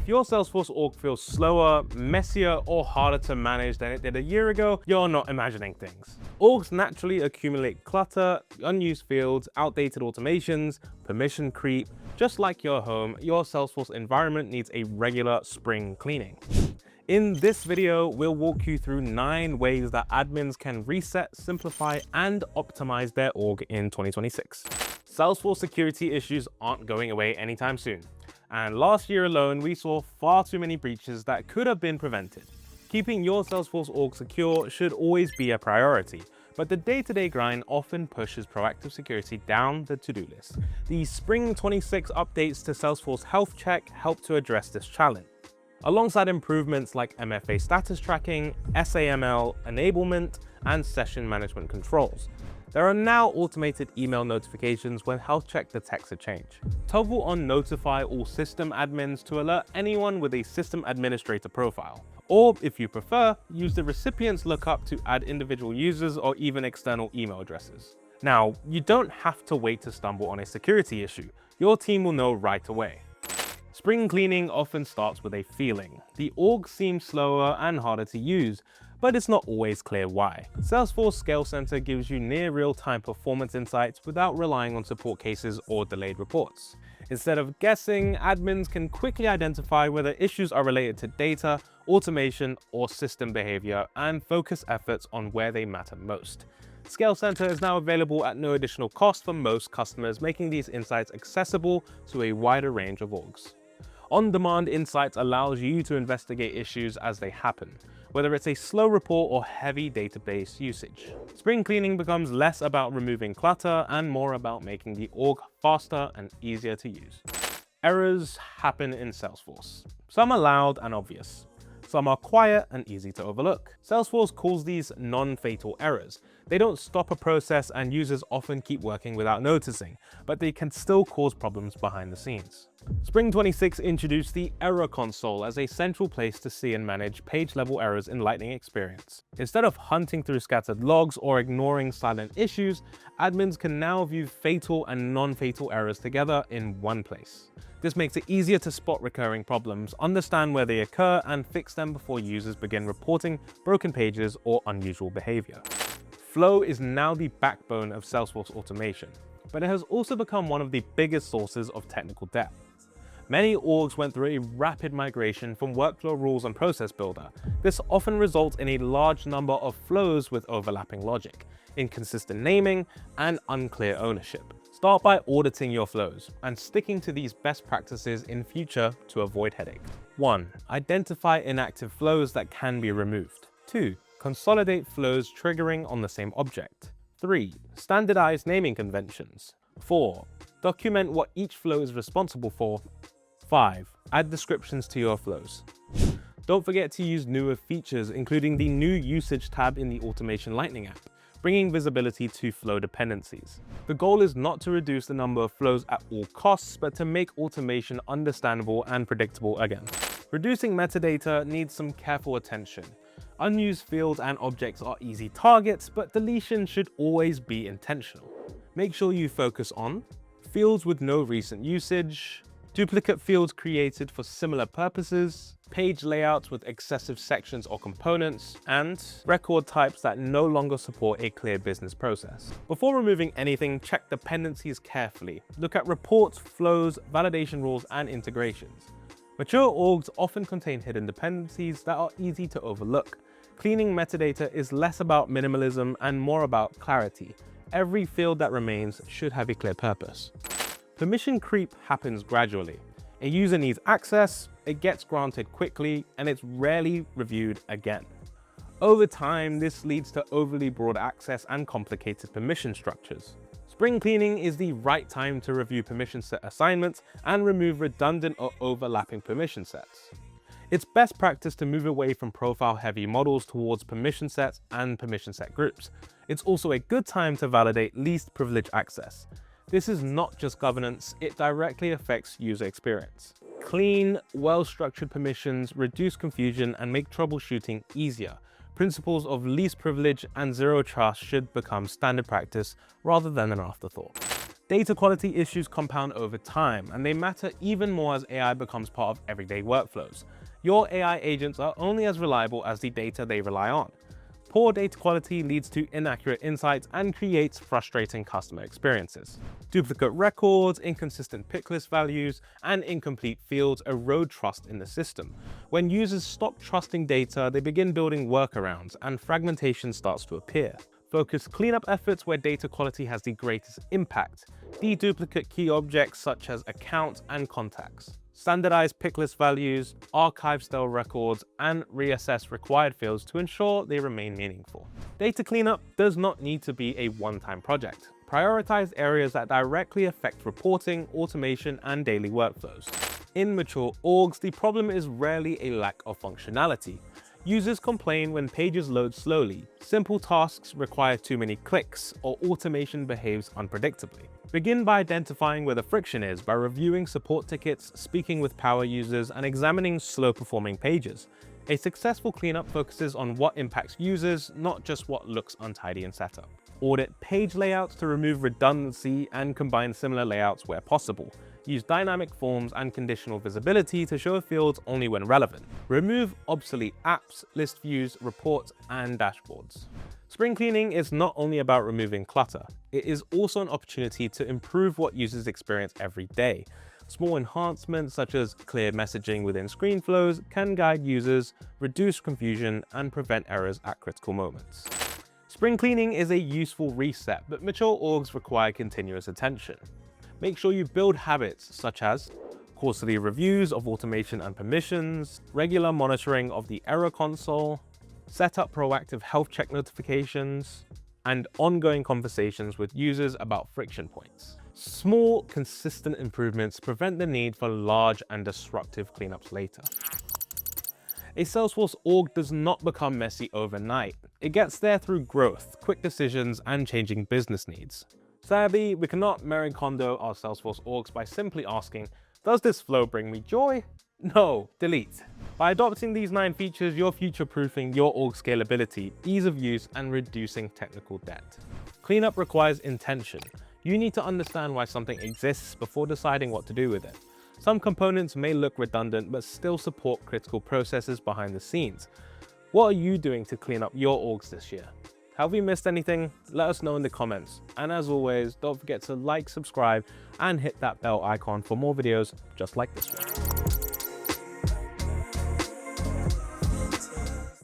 If your Salesforce org feels slower, messier, or harder to manage than it did a year ago, you're not imagining things. Orgs naturally accumulate clutter, unused fields, outdated automations, permission creep. Just like your home, your Salesforce environment needs a regular spring cleaning. In this video, we'll walk you through 9 ways that admins can reset, simplify, and optimize their org in 2026. Salesforce security issues aren't going away anytime soon. And last year alone, we saw far too many breaches that could have been prevented. Keeping your Salesforce org secure should always be a priority, but the day-to-day grind often pushes proactive security down the to-do list. The Spring 26 updates to Salesforce Health Check help to address this challenge. Alongside improvements like MFA status tracking, SAML enablement, and session management controls, there are now automated email notifications when Health Check detects a change. Toggle on Notify all system admins to alert anyone with a system administrator profile. Or, if you prefer, use the recipient's lookup to add individual users or even external email addresses. Now, you don't have to wait to stumble on a security issue. Your team will know right away. Spring cleaning often starts with a feeling. The org seems slower and harder to use, but it's not always clear why. Salesforce Scale Center gives you near real-time performance insights without relying on support cases or delayed reports. Instead of guessing, admins can quickly identify whether issues are related to data, automation, or system behavior and focus efforts on where they matter most. Scale Center is now available at no additional cost for most customers, making these insights accessible to a wider range of orgs. On-demand insights allows you to investigate issues as they happen, whether it's a slow report or heavy database usage. Spring cleaning becomes less about removing clutter and more about making the org faster and easier to use. Errors happen in Salesforce. Some are loud and obvious. Some are quiet and easy to overlook. Salesforce calls these non-fatal errors. They don't stop a process and users often keep working without noticing, but they can still cause problems behind the scenes. Spring 26 introduced the Error Console as a central place to see and manage page-level errors in Lightning Experience. Instead of hunting through scattered logs or ignoring silent issues, admins can now view fatal and non-fatal errors together in one place. This makes it easier to spot recurring problems, understand where they occur, and fix them before users begin reporting broken pages or unusual behavior. Flow is now the backbone of Salesforce automation, but it has also become one of the biggest sources of technical debt. Many orgs went through a rapid migration from Workflow Rules and Process Builder. This often results in a large number of flows with overlapping logic, inconsistent naming, and unclear ownership. Start by auditing your flows and sticking to these best practices in future to avoid headache. 1. Identify inactive flows that can be removed. 2. Consolidate flows triggering on the same object. 3. Standardize naming conventions. 4. Document what each flow is responsible for. 5. Add descriptions to your flows. Don't forget to use newer features, including the new Usage tab in the Automation Lightning app, bringing visibility to flow dependencies. The goal is not to reduce the number of flows at all costs, but to make automation understandable and predictable again. Reducing metadata needs some careful attention. Unused fields and objects are easy targets, but deletion should always be intentional. Make sure you focus on fields with no recent usage, duplicate fields created for similar purposes, page layouts with excessive sections or components, and record types that no longer support a clear business process. Before removing anything, check dependencies carefully. Look at reports, flows, validation rules, and integrations. Mature orgs often contain hidden dependencies that are easy to overlook. Cleaning metadata is less about minimalism and more about clarity. Every field that remains should have a clear purpose. Permission creep happens gradually. A user needs access, it gets granted quickly, and it's rarely reviewed again. Over time, this leads to overly broad access and complicated permission structures. Spring cleaning is the right time to review permission set assignments and remove redundant or overlapping permission sets. It's best practice to move away from profile-heavy models towards permission sets and permission set groups. It's also a good time to validate least privilege access. This is not just governance, it directly affects user experience. Clean, well-structured permissions reduce confusion and make troubleshooting easier. Principles of least privilege and zero trust should become standard practice rather than an afterthought. Data quality issues compound over time, and they matter even more as AI becomes part of everyday workflows. Your AI agents are only as reliable as the data they rely on. Poor data quality leads to inaccurate insights and creates frustrating customer experiences. Duplicate records, inconsistent pick list values, and incomplete fields erode trust in the system. When users stop trusting data, they begin building workarounds, and fragmentation starts to appear. Focus cleanup efforts where data quality has the greatest impact. Deduplicate key objects such as accounts and contacts. Standardize pick list values, archive stale records, and reassess required fields to ensure they remain meaningful. Data cleanup does not need to be a one-time project. Prioritize areas that directly affect reporting, automation, and daily workflows. In mature orgs, the problem is rarely a lack of functionality. Users complain when pages load slowly, simple tasks require too many clicks, or automation behaves unpredictably. Begin by identifying where the friction is by reviewing support tickets, speaking with power users, and examining slow-performing pages. A successful cleanup focuses on what impacts users, not just what looks untidy in setup. Audit page layouts to remove redundancy and combine similar layouts where possible. Use dynamic forms and conditional visibility to show fields only when relevant. Remove obsolete apps, list views, reports, and dashboards. Spring cleaning is not only about removing clutter, it is also an opportunity to improve what users experience every day. Small enhancements such as clear messaging within screen flows can guide users, reduce confusion, and prevent errors at critical moments. Spring cleaning is a useful reset, but mature orgs require continuous attention. Make sure you build habits such as quarterly reviews of automation and permissions, regular monitoring of the error console, set up proactive health check notifications, and ongoing conversations with users about friction points. Small, consistent improvements prevent the need for large and disruptive cleanups later. A Salesforce org does not become messy overnight. It gets there through growth, quick decisions, and changing business needs. Sadly, we cannot Marie Kondo our Salesforce orgs by simply asking, does this flow bring me joy? No, delete. By adopting these 9 features, you're future-proofing your org scalability, ease of use, and reducing technical debt. Cleanup requires intention. You need to understand why something exists before deciding what to do with it. Some components may look redundant, but still support critical processes behind the scenes. What are you doing to clean up your orgs this year? Have we missed anything? Let us know in the comments. And as always, don't forget to like, subscribe, and hit that bell icon for more videos just like this one.